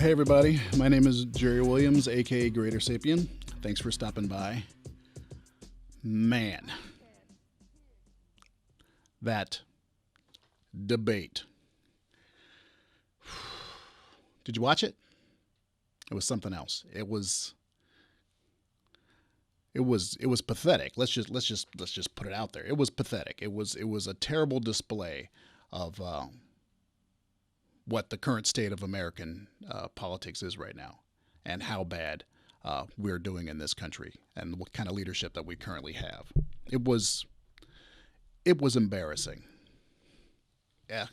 Hey everybody, my name is Jerry Williams, aka Greater Sapien. Thanks for stopping by. Man, that debate. Did you watch it? It was something else. It was pathetic. Let's just put it out there. It was pathetic. It was a terrible display of what the current state of American politics is right now, and how bad we're doing in this country, and what kind of leadership that we currently have. It was it was embarrassing. Yeah,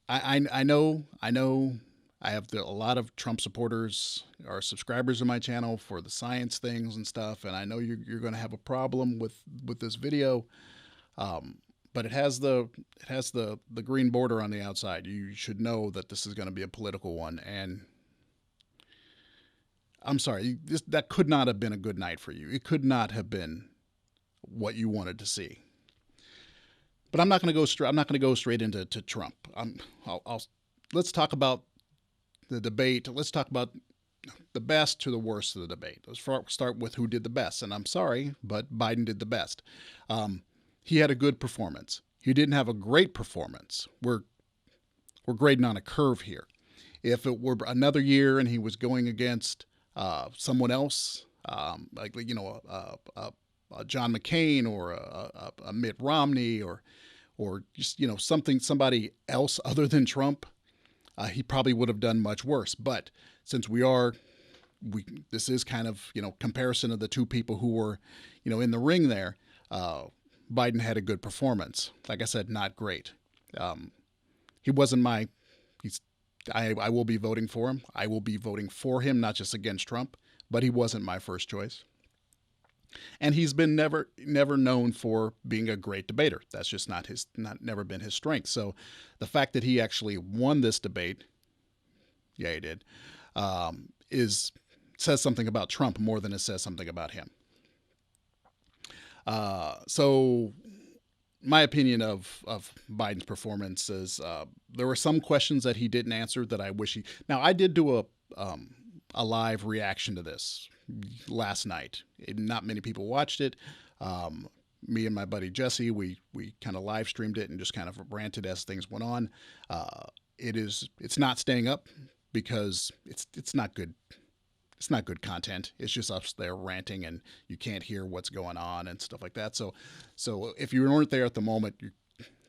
I know. I have a lot of Trump supporters or subscribers in my channel for the science things and stuff, and I know you're going to have a problem with this video. But it has the green border on the outside. You should know that this is going to be a political one, and I'm sorry, that could not have been a good night for you. It could not have been what you wanted to see. But I'm not going to go straight. I'm not going to go straight into Trump. Let's talk about the debate. Let's talk about the best to the worst of the debate. Let's start with who did the best. And I'm sorry, but Biden did the best. He had a good performance. He didn't have a great performance. We're grading on a curve here. If it were another year and he was going against someone else, like a John McCain or a Mitt Romney or just somebody else other than Trump, he probably would have done much worse. But since this is kind of comparison of the two people who were in the ring there. Biden had a good performance. Like I said, not great. He wasn't my. He's. I will be voting for him. I will be voting for him, not just against Trump. But he wasn't my first choice. And he's been never known for being a great debater. That's just never been his strength. So the fact that he actually won this debate, yeah, he did, is says something about Trump more than it says something about him. So my opinion of Biden's performance is there were some questions that he didn't answer that I wish he. Now I did do a live reaction to this last night. Not many people watched it. Me and my buddy Jesse, we kind of live streamed it and just kind of ranted as things went on. It's not staying up because it's not good. It's not good content. It's just us there ranting, and you can't hear what's going on and stuff like that. So if you weren't there at the moment,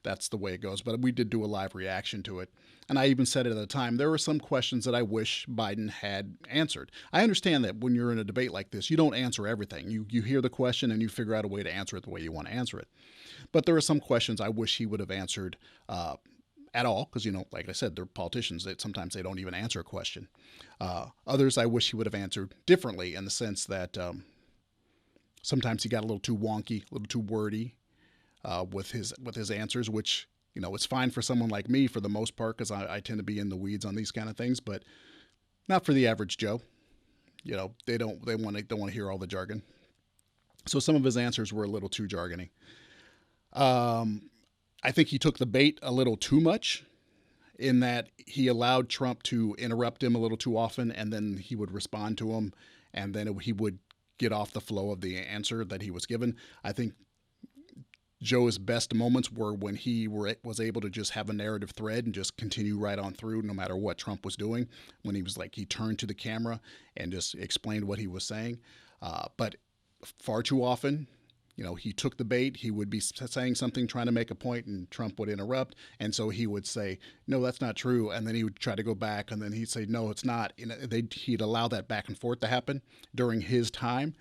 that's the way it goes. But we did do a live reaction to it, and I even said it at the time. There were some questions that I wish Biden had answered. I understand that when you're in a debate like this, you don't answer everything. You hear the question and you figure out a way to answer it the way you want to answer it. But there are some questions I wish he would have answered at all, because like I said, they're politicians. That sometimes they don't even answer a question. Others I wish he would have answered differently, in the sense that sometimes he got a little too wonky, a little too wordy with his answers, which it's fine for someone like me for the most part, because I tend to be in the weeds on these kind of things, but not for the average Joe. They don't want to hear all the jargon. So some of his answers were a little too jargony. I think he took the bait a little too much, in that he allowed Trump to interrupt him a little too often, and then he would respond to him, and then he would get off the flow of the answer that he was given. I think Joe's best moments were when he was able to just have a narrative thread and just continue right on through, no matter what Trump was doing. When he turned to the camera and just explained what he was saying. But far too often, he took the bait. He would be saying something, trying to make a point, and Trump would interrupt. And so he would say, no, that's not true. And then he would try to go back, and then he'd say, no, it's not. He'd allow that back and forth to happen during his time.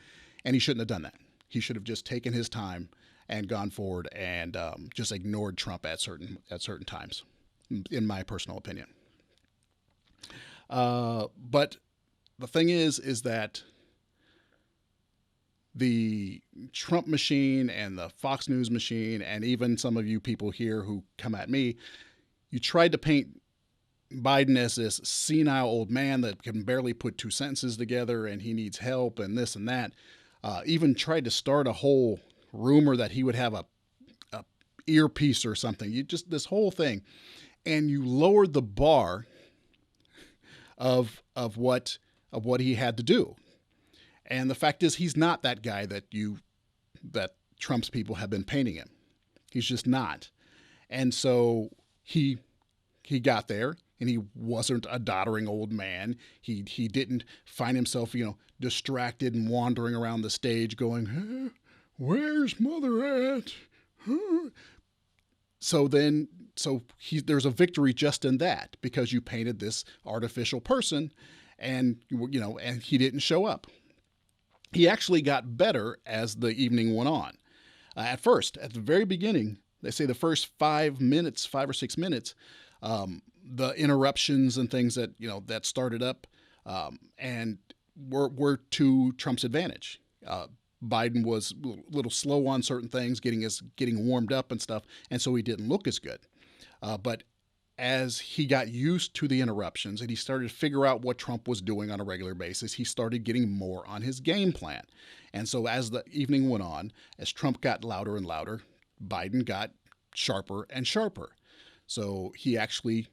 And he shouldn't have done that. He should have just taken his time and gone forward, and just ignored Trump at certain times, in my personal opinion. But the thing is that the Trump machine and the Fox News machine, and even some of you people here who come at me, you tried to paint Biden as this senile old man that can barely put two sentences together, and he needs help and this and that. Even tried to start a whole rumor that he would have a earpiece or something. This whole thing, and you lowered the bar of what he had to do. And the fact is, he's not that guy that Trump's people have been painting him. He's just not. And so he got there, and he wasn't a doddering old man. He didn't find himself, distracted and wandering around the stage going, "Where's mother at?" So there's a victory just in that, because you painted this artificial person, and and he didn't show up. He actually got better as the evening went on. At first, at the very beginning, they say the first 5 or 6 minutes, the interruptions and things that started up, and were to Trump's advantage. Biden was a little slow on certain things, getting warmed up and stuff, and so he didn't look as good. But as he got used to the interruptions and he started to figure out what Trump was doing on a regular basis, he started getting more on his game plan. And so as the evening went on, as Trump got louder and louder, Biden got sharper and sharper. So he actually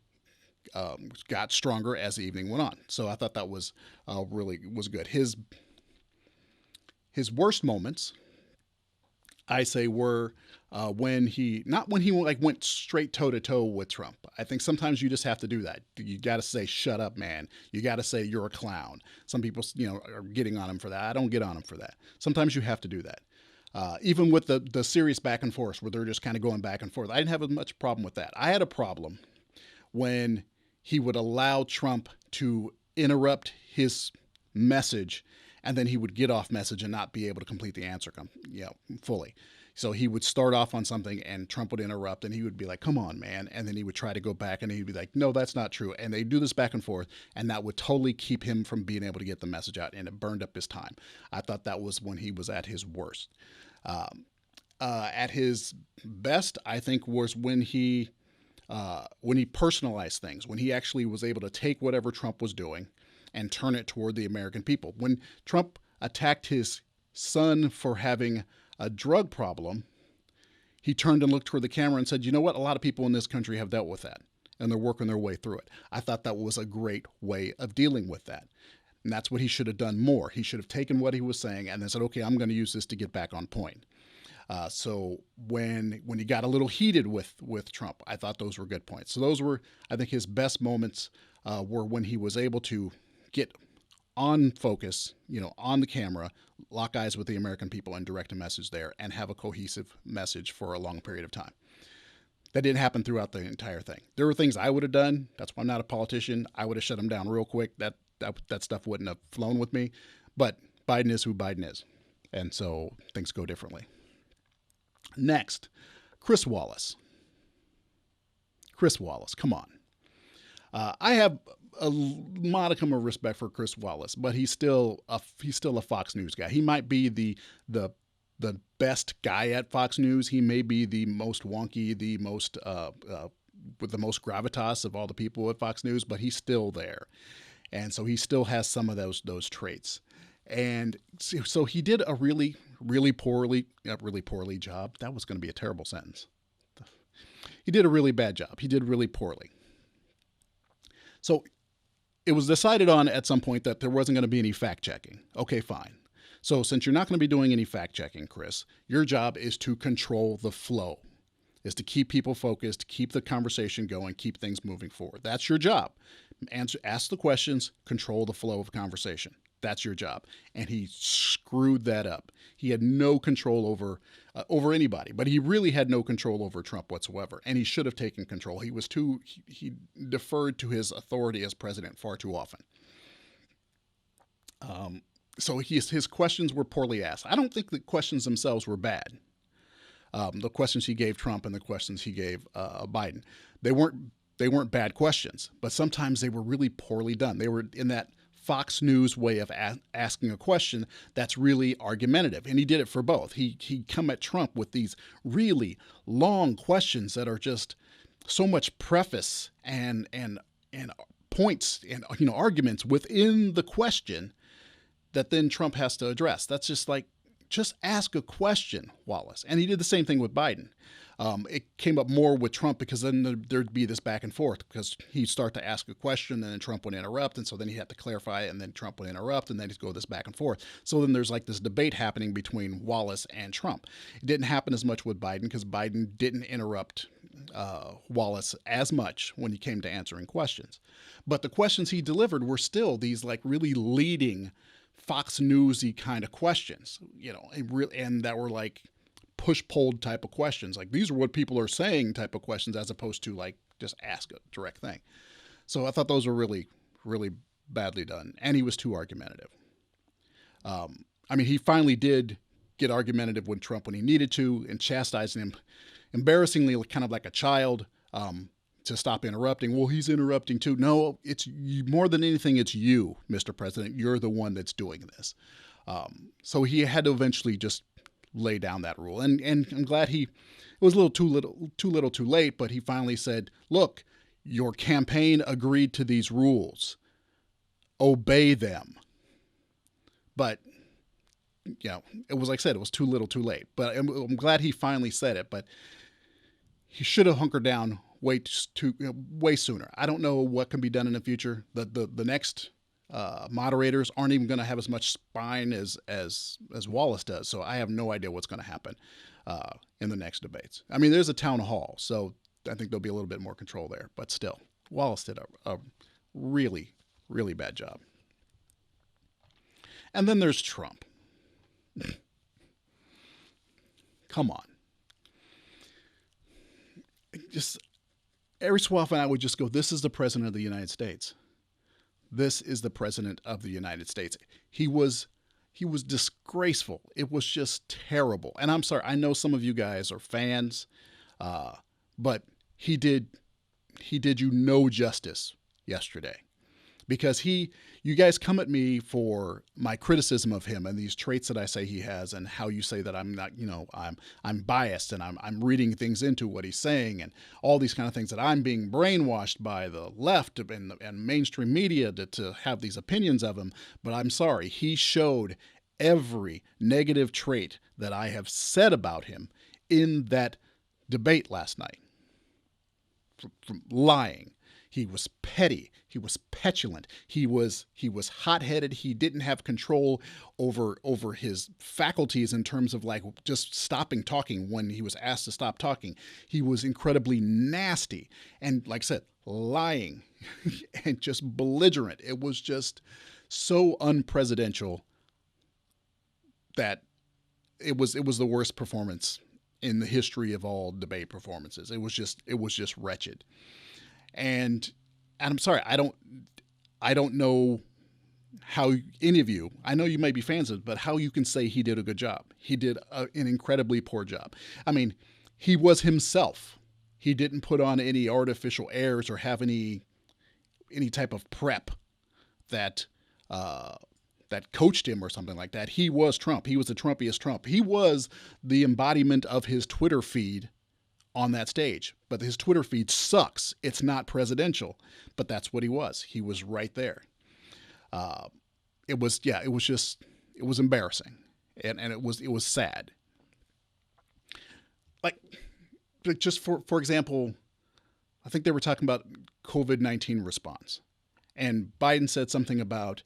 got stronger as the evening went on. So I thought that was really good. His worst moments, I say, were when he went straight toe to toe with Trump. I think sometimes you just have to do that. You got to say, "Shut up, man." You got to say, "You're a clown." Some people, are getting on him for that. I don't get on him for that. Sometimes you have to do that. Even with the serious back and forth where they're just kind of going back and forth, I didn't have as much problem with that. I had a problem when he would allow Trump to interrupt his message, and then he would get off message and not be able to complete the answer fully. So he would start off on something and Trump would interrupt, and he would be like, "Come on, man." And then he would try to go back and he'd be like, "No, that's not true." And they do this back and forth, and that would totally keep him from being able to get the message out, and it burned up his time. I thought that was when he was at his worst. At his best, I think, was when he personalized things, when he actually was able to take whatever Trump was doing and turn it toward the American people. When Trump attacked his son for having a drug problem, he turned and looked toward the camera and said, "You know what? A lot of people in this country have dealt with that, and they're working their way through it." I thought that was a great way of dealing with that. And that's what he should have done more. He should have taken what he was saying and then said, "Okay, I'm going to use this to get back on point." So when he got a little heated with Trump, I thought those were good points. So those were, I think, his best moments were when he was able to get on focus, on the camera, lock eyes with the American people and direct a message there and have a cohesive message for a long period of time. That didn't happen throughout the entire thing. There were things I would have done. That's why I'm not a politician. I would have shut him down real quick. That stuff wouldn't have flown with me. But Biden is who Biden is. And so things go differently. Next, Chris Wallace. Chris Wallace, come on. I have a modicum of respect for Chris Wallace, but he's still a Fox News guy. He might be the best guy at Fox News. He may be the most wonky, the most with the most gravitas of all the people at Fox News, but he's still there, and so he still has some of those traits. And so he did a really poorly job. That was going to be a terrible sentence. He did a really bad job. He did really poorly. So it was decided on at some point that there wasn't going to be any fact checking. Okay, fine. So since you're not going to be doing any fact checking, Chris, your job is to control the flow, is to keep people focused, keep the conversation going, keep things moving forward. That's your job. Ask the questions, control the flow of conversation. That's your job. And he screwed that up. He had no control over anybody, but he really had no control over Trump whatsoever. And he should have taken control. He deferred to his authority as president far too often. So his questions were poorly asked. I don't think the questions themselves were bad. The questions he gave Trump and the questions he gave Biden, they weren't bad questions, but sometimes they were really poorly done. They were in that Fox News way of asking a question that's really argumentative. And he did it for both. He come at Trump with these really long questions that are just so much preface and points and arguments within the question that then Trump has to address. That's just like, just ask a question, Wallace. And he did the same thing with Biden. It came up more with Trump because then there'd be this back and forth because he'd start to ask a question and then Trump would interrupt. And so then he had to clarify it and then Trump would interrupt and then he'd go this back and forth. So then there's like this debate happening between Wallace and Trump. It didn't happen as much with Biden because Biden didn't interrupt Wallace as much when he came to answering questions. But the questions he delivered were still these like really leading Fox Newsy kind of questions, and that were like push-pulled type of questions. Like these are what people are saying type of questions as opposed to like just ask a direct thing. So I thought those were really, really badly done. And he was too argumentative. He finally did get argumentative with Trump when he needed to and chastising him embarrassingly, kind of like a child, to stop interrupting. Well, he's interrupting too. No, it's you, more than anything, it's you, Mr. President. You're the one that's doing this. So he had to eventually just lay down that rule. And I'm glad it was a little too late, but he finally said, look, your campaign agreed to these rules. Obey them. But, it was like I said, it was too little too late. But I'm glad he finally said it, but he should have hunkered down way sooner. I don't know what can be done in the future. The next moderators aren't even going to have as much spine as Wallace does. So I have no idea what's going to happen in the next debates. There's a town hall, so I think there'll be a little bit more control there. But still, Wallace did a really, really bad job. And then there's Trump. Come on. Just every so often I would just go, this is the president of the United States. This is the president of the United States. He was disgraceful. It was just terrible. And I'm sorry, I know some of you guys are fans, but he did you no justice yesterday. Because you guys come at me for my criticism of him and these traits that I say he has and how you say that I'm not, I'm biased and I'm reading things into what he's saying and all these kind of things, that I'm being brainwashed by the left and mainstream media to have these opinions of him. But I'm sorry, he showed every negative trait that I have said about him in that debate last night. From lying. He was petty. He was petulant. He was hot-headed. He didn't have control over his faculties in terms of like just stopping talking when he was asked to stop talking. He was incredibly nasty and, like I said, lying and just belligerent. It was just so unpresidential that it was the worst performance in the history of all debate performances. It was just wretched. And I'm sorry, I don't know how any of you, I know you may be fans of it, but how you can say he did a good job. He did an incredibly poor job. He was himself. He didn't put on any artificial airs or have any type of prep that coached him or something like that. He was Trump. He was the Trumpiest Trump. He was the embodiment of his Twitter feed on that stage, but his Twitter feed sucks. It's not presidential, but that's what he was. He was right there. It was embarrassing, and it was sad. Like just for example, I think they were talking about COVID-19 response, and Biden said something about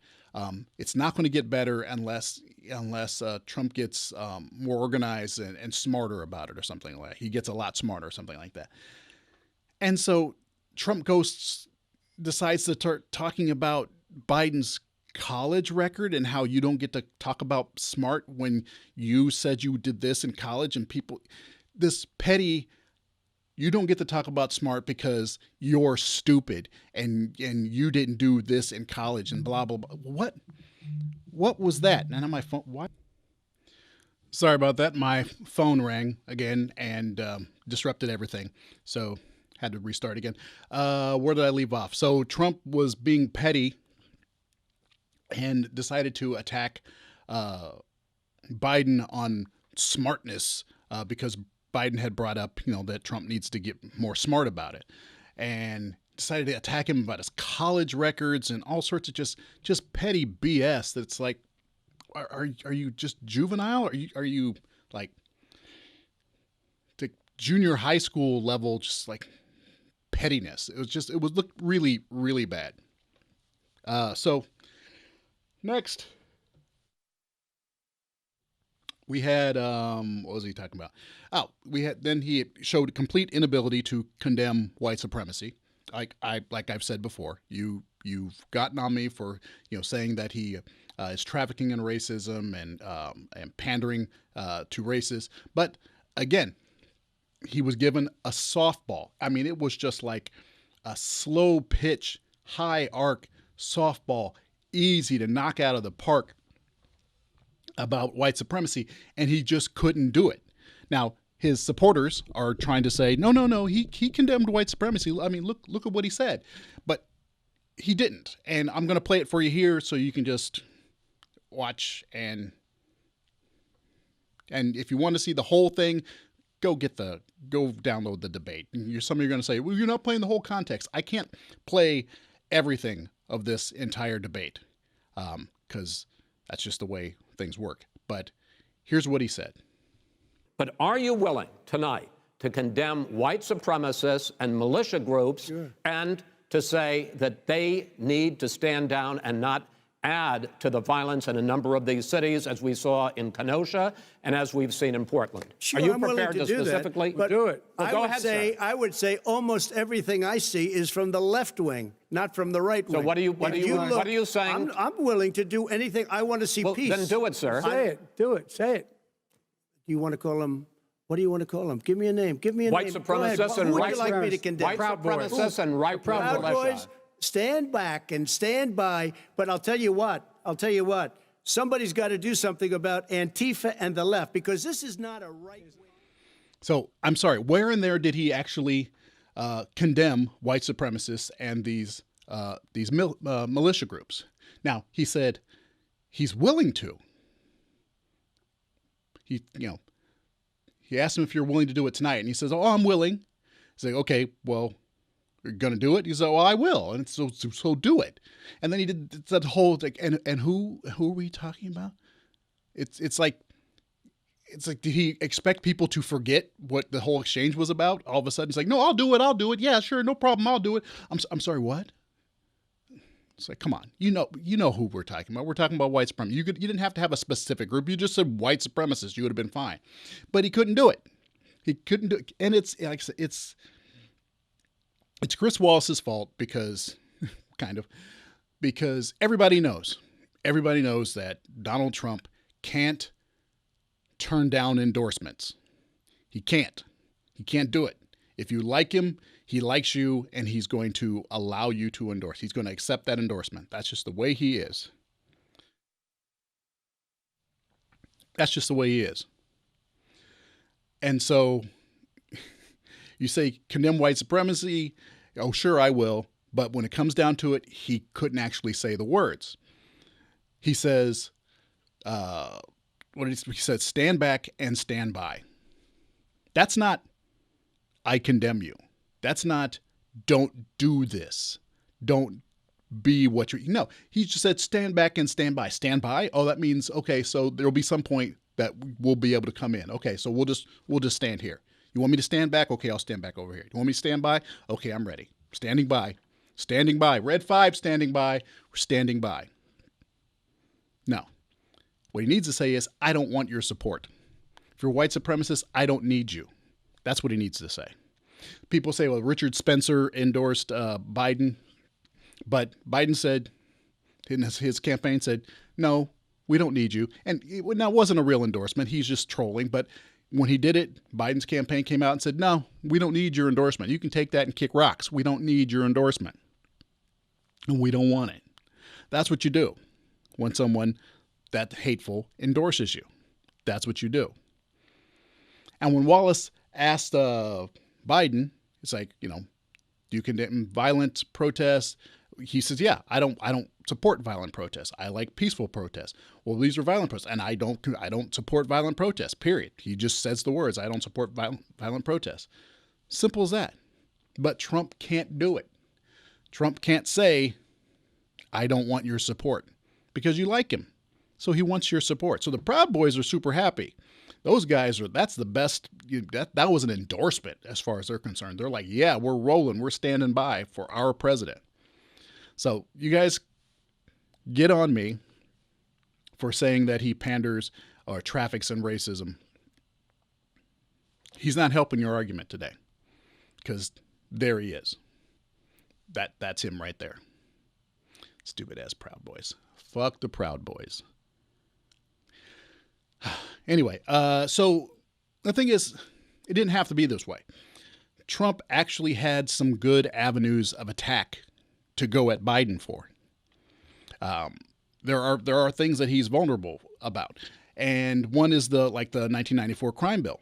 it's not going to get better unless Trump gets more organized and smarter about it or something like that. He gets a lot smarter or something like that. And so Trump decides to start talking about Biden's college record and how you don't get to talk about smart when you said you did this in college, and this petty, you don't get to talk about smart because you're stupid and you didn't do this in college and blah, blah, blah. What was that? And on my phone, what? Sorry about that. My phone rang again and disrupted everything. So had to restart again. Where did I leave off? So Trump was being petty and decided to attack Biden on smartness because Biden had brought up, that Trump needs to get more smart about it, and decided to attack him about his college records and all sorts of just petty BS. That's like, are you just juvenile? Are you like the junior high school level, just like pettiness? It was looked really, really bad. So next we had what was he talking about? Oh, we had then he showed complete inability to condemn white supremacy. Like I've said before, you've gotten on me for saying that he is trafficking in racism and pandering to races. But again, he was given a softball. I mean, it was just like a slow pitch, high arc softball, easy to knock out of the park about white supremacy, and he just couldn't do it. Now, his supporters are trying to say, no, no, no, he condemned white supremacy. I mean, look at what he said. But he didn't. And I'm going to play it for you here so you can just watch, and if you want to see the whole thing, go download the debate. Some of you are going to say, well, you're not playing the whole context. I can't play everything of this entire debate because that's just the way things work. But here's what he said. But are you willing tonight to condemn white supremacists and militia groups, sure, and to say that they need to stand down and not add to the violence in a number of these cities, as we saw in Kenosha and as we've seen in Portland? Sure, are you I'm prepared to specifically do it? Well, go ahead, sir. I would say almost everything I see is from the left wing, not from the right wing. So what are you saying? I'm willing to do anything. I want to see peace. Then do it, sir. Say it. Do it. Say it. Do you want to call him? What do you want to call him? Give me a name. Give me a white name. Supremacists and who would right you like me to condemn? White supremacists and right Proud Boys, stand back and stand by. But I'll tell you what. Somebody's got to do something about Antifa and the left, because this is not a right. So I'm sorry. Where in there did he actually condemn white supremacists and these militia groups? Now, he said he's willing to. He asked him if you're willing to do it tonight, and he says, "Oh, I'm willing." He's like, "Okay, well, you're gonna do it?" He said, "Well, I will," and so do it. And then he did that whole like, and who are we talking about? It's like, did he expect people to forget what the whole exchange was about? All of a sudden, he's like, "No, I'll do it. Yeah, sure, no problem, I'll do it." I'm sorry, what? It's like, come on, you know who we're talking about. We're talking about white supremacists. You didn't have to have a specific group. You just said white supremacists. You would have been fine, but he couldn't do it. He couldn't do it, and it's like I said, it's Chris Wallace's fault because everybody knows that Donald Trump can't turn down endorsements. He can't do it. If you like him, he likes you, and he's going to allow you to endorse. He's going to accept that endorsement. That's just the way he is. And so you say condemn white supremacy. Oh, sure, I will. But when it comes down to it, he couldn't actually say the words. He says, he said, stand back and stand by. That's not, I condemn you. That's not, don't do this. Don't be what you're, no. He just said, stand back and stand by. Stand by? Oh, that means, okay, so there'll be some point that we'll be able to come in. Okay, so we'll just stand here. You want me to stand back? Okay, I'll stand back over here. You want me to stand by? Okay, I'm ready. Standing by. Standing by. Red 5, standing by. We're standing by. No. What he needs to say is, I don't want your support. If you're a white supremacist, I don't need you. That's what he needs to say. People say, well, Richard Spencer endorsed Biden, but Biden said, in his campaign said, no, we don't need you. And it wasn't a real endorsement. He's just trolling. But when he did it, Biden's campaign came out and said, no, we don't need your endorsement. You can take that and kick rocks. We don't need your endorsement. And we don't want it. That's what you do when someone that hateful endorses you. That's what you do. And when Wallace asked Biden, it's like, do you condemn violent protests? He says, yeah, I don't support violent protests. I like peaceful protests. Well, these are violent protests, and I don't support violent protests, period. He just says the words, I don't support violent protests. Simple as that. But Trump can't do it. Trump can't say, I don't want your support, because you like him. So he wants your support. So the Proud Boys are super happy. Those guys that's the best. That was an endorsement as far as they're concerned. They're like, yeah, we're rolling. We're standing by for our president. So you guys get on me for saying that he panders or traffics in racism. He's not helping your argument today, because there he is. That's him right there. Stupid ass Proud Boys. Fuck the Proud Boys. Anyway, so the thing is, it didn't have to be this way. Trump actually had some good avenues of attack to go at Biden for. There are things that he's vulnerable about, and one is the 1994 crime bill.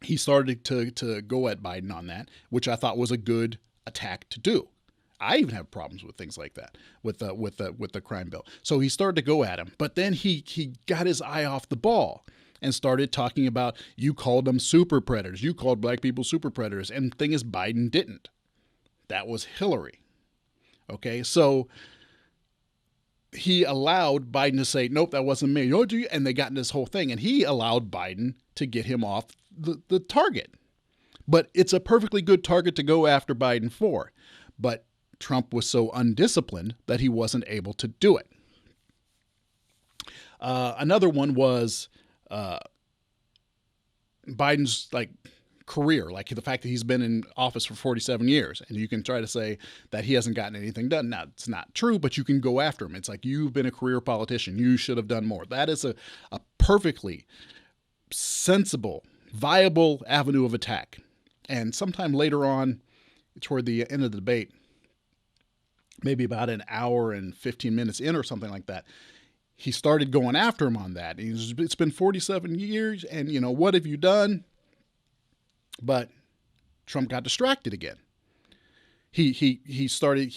He started to go at Biden on that, which I thought was a good attack to do. I even have problems with things like that with the crime bill. So he started to go at him, but then he got his eye off the ball and started talking about, you called them super predators. You called black people super predators. And the thing is, Biden didn't. That was Hillary. Okay, so he allowed Biden to say, nope, that wasn't me. And they got in this whole thing, and he allowed Biden to get him off the target. But it's a perfectly good target to go after Biden for. But Trump was so undisciplined that he wasn't able to do it. Another one was Biden's career, the fact that he's been in office for 47 years, and you can try to say that he hasn't gotten anything done. Now, it's not true, but you can go after him. It's like, you've been a career politician. You should have done more. That is a perfectly sensible, viable avenue of attack. And sometime later on, toward the end of the debate, maybe about an hour and 15 minutes in or something like that, he started going after him on that. It's been 47 years, and, what have you done? But Trump got distracted again. He started,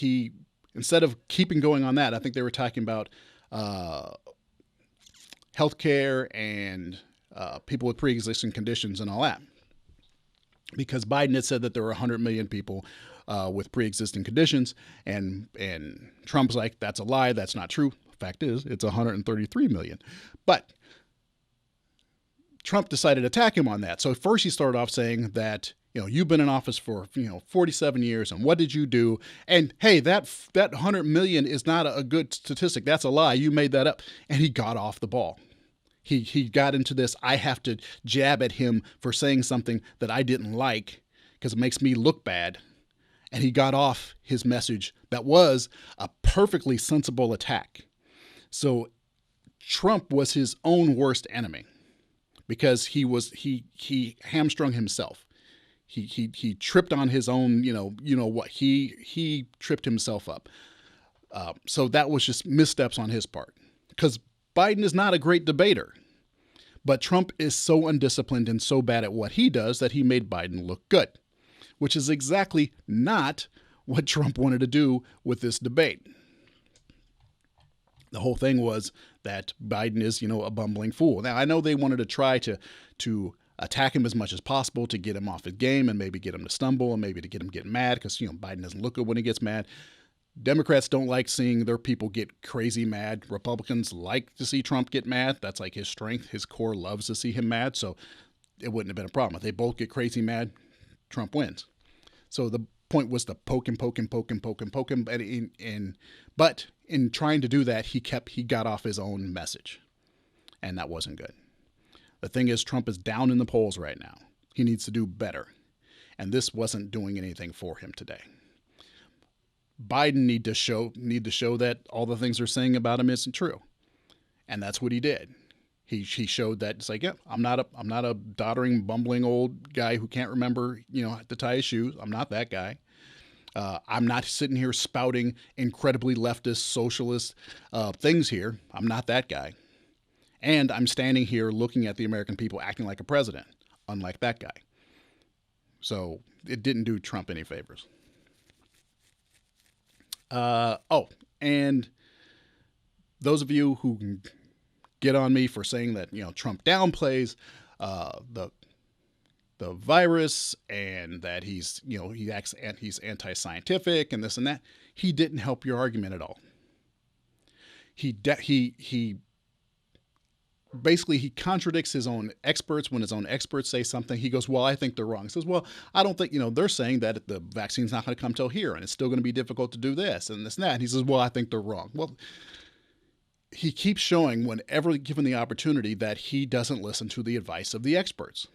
instead of keeping going on that, I think they were talking about healthcare and people with pre-existing conditions and all that. Because Biden had said that there were 100 million people with pre-existing conditions, and Trump's like, that's a lie, that's not true. Fact is, it's 133 million. But Trump decided to attack him on that. So first he started off saying that, you've been in office for, 47 years, and what did you do? And hey, that 100 million is not a good statistic. That's a lie. You made that up. And he got off the ball. He got into this, I have to jab at him for saying something that I didn't like because it makes me look bad. And he got off his message that was a perfectly sensible attack. So Trump was his own worst enemy, because he hamstrung himself. He tripped on his own, he tripped himself up. So that was just missteps on his part, because Biden is not a great debater, but Trump is so undisciplined and so bad at what he does that he made Biden look good, which is exactly not what Trump wanted to do with this debate. The whole thing was that Biden is, a bumbling fool. Now, I know they wanted to try to attack him as much as possible to get him off his game and maybe get him to stumble and maybe to get him getting mad, because, Biden doesn't look good when he gets mad. Democrats don't like seeing their people get crazy mad. Republicans like to see Trump get mad. That's like his strength. His core loves to see him mad. So it wouldn't have been a problem. If they both get crazy mad, Trump wins. So the point was to poke him. But in trying to do that, he got off his own message. And that wasn't good. The thing is, Trump is down in the polls right now. He needs to do better. And this wasn't doing anything for him today. Biden need to show that all the things they're saying about him isn't true. And that's what he did. He showed that it's like, yeah, I'm not a doddering, bumbling old guy who can't remember, to tie his shoes. I'm not that guy. I'm not sitting here spouting incredibly leftist, socialist things here. I'm not that guy. And I'm standing here looking at the American people acting like a president, unlike that guy. So it didn't do Trump any favors. And those of you who get on me for saying that, Trump downplays the virus and that he's anti-scientific and this and that, he didn't help your argument at all. he basically he contradicts his own experts. When his own experts say something, he goes, well, I think they're wrong. He says, well, I don't think, they're saying that the vaccine's not going to come till here and it's still going to be difficult to do this and this and that. And he says, well, I think they're wrong. Well, he keeps showing whenever given the opportunity that he doesn't listen to the advice of the experts.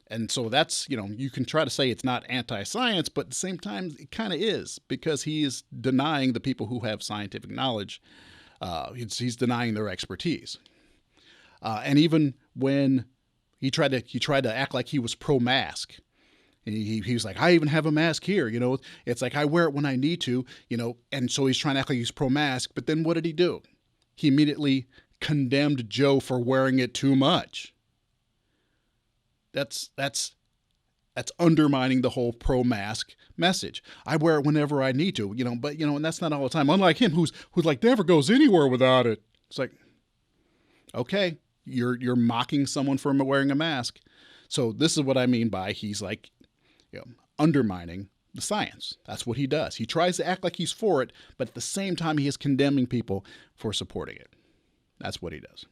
And so that's, you can try to say it's not anti-science, but at the same time, it kind of is, because he is denying the people who have scientific knowledge. He's denying their expertise. And even when he tried to act like he was pro-mask, and he was like, I even have a mask here, it's like I wear it when I need to, and so he's trying to act like he's pro-mask. But then what did he do? He immediately condemned Joe for wearing it too much. That's undermining the whole pro-mask message. I wear it whenever I need to, and that's not all the time. Unlike him, who's like never goes anywhere without it. It's like, okay, you're mocking someone for wearing a mask. So this is what I mean by he's like, undermining the science. That's what he does. He tries to act like he's for it, but at the same time, he is condemning people for supporting it. That's what he does.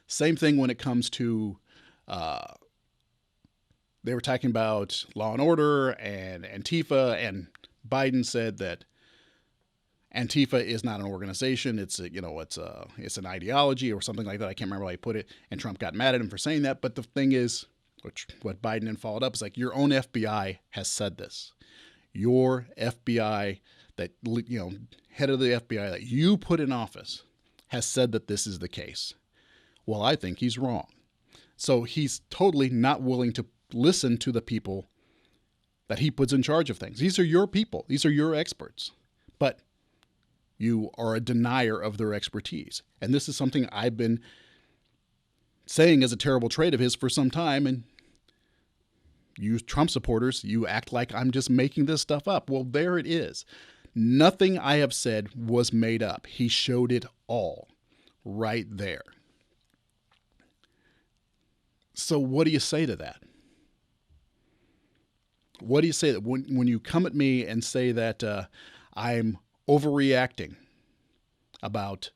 Same thing when it comes to, they were talking about law and order and Antifa, and Biden said that Antifa is not an organization. It's it's an ideology or something like that. I can't remember how he put it. And Trump got mad at him for saying that. But the thing is, what Biden then followed up is like, your own FBI has said this. Your FBI, that head of the FBI that you put in office, has said that this is the case. Well, I think he's wrong. So he's totally not willing to listen to the people that he puts in charge of things. These are your people. These are your experts. But you are a denier of their expertise. And this is something I've been saying is a terrible trait of his for some time. And you Trump supporters, you act like I'm just making this stuff up. Well, there it is. Nothing I have said was made up. He showed it all right there. So what do you say to that? What do you say that when you come at me and say that I'm overreacting about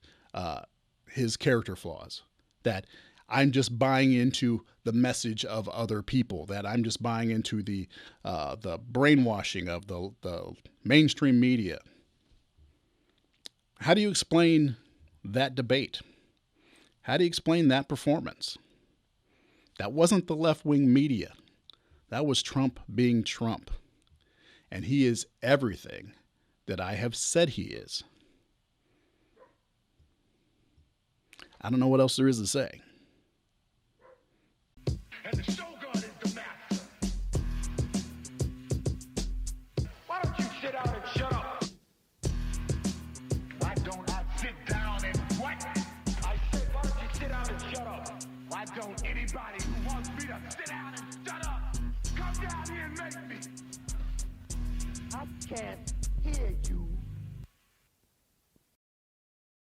his character flaws, that I'm just buying into the message of other people, that I'm just buying into the brainwashing of the mainstream media? How do you explain that debate? How do you explain that performance? That wasn't the left-wing media. That was Trump being Trump. And he is everything that I have said he is. I don't know what else there is to say. And the Shogun is the master. Why don't you sit down and shut up? Why don't I sit down and what? I said, why don't you sit down and shut up? Why don't anybody who wants me to sit down and shut up come down here and make me? I can't hear you.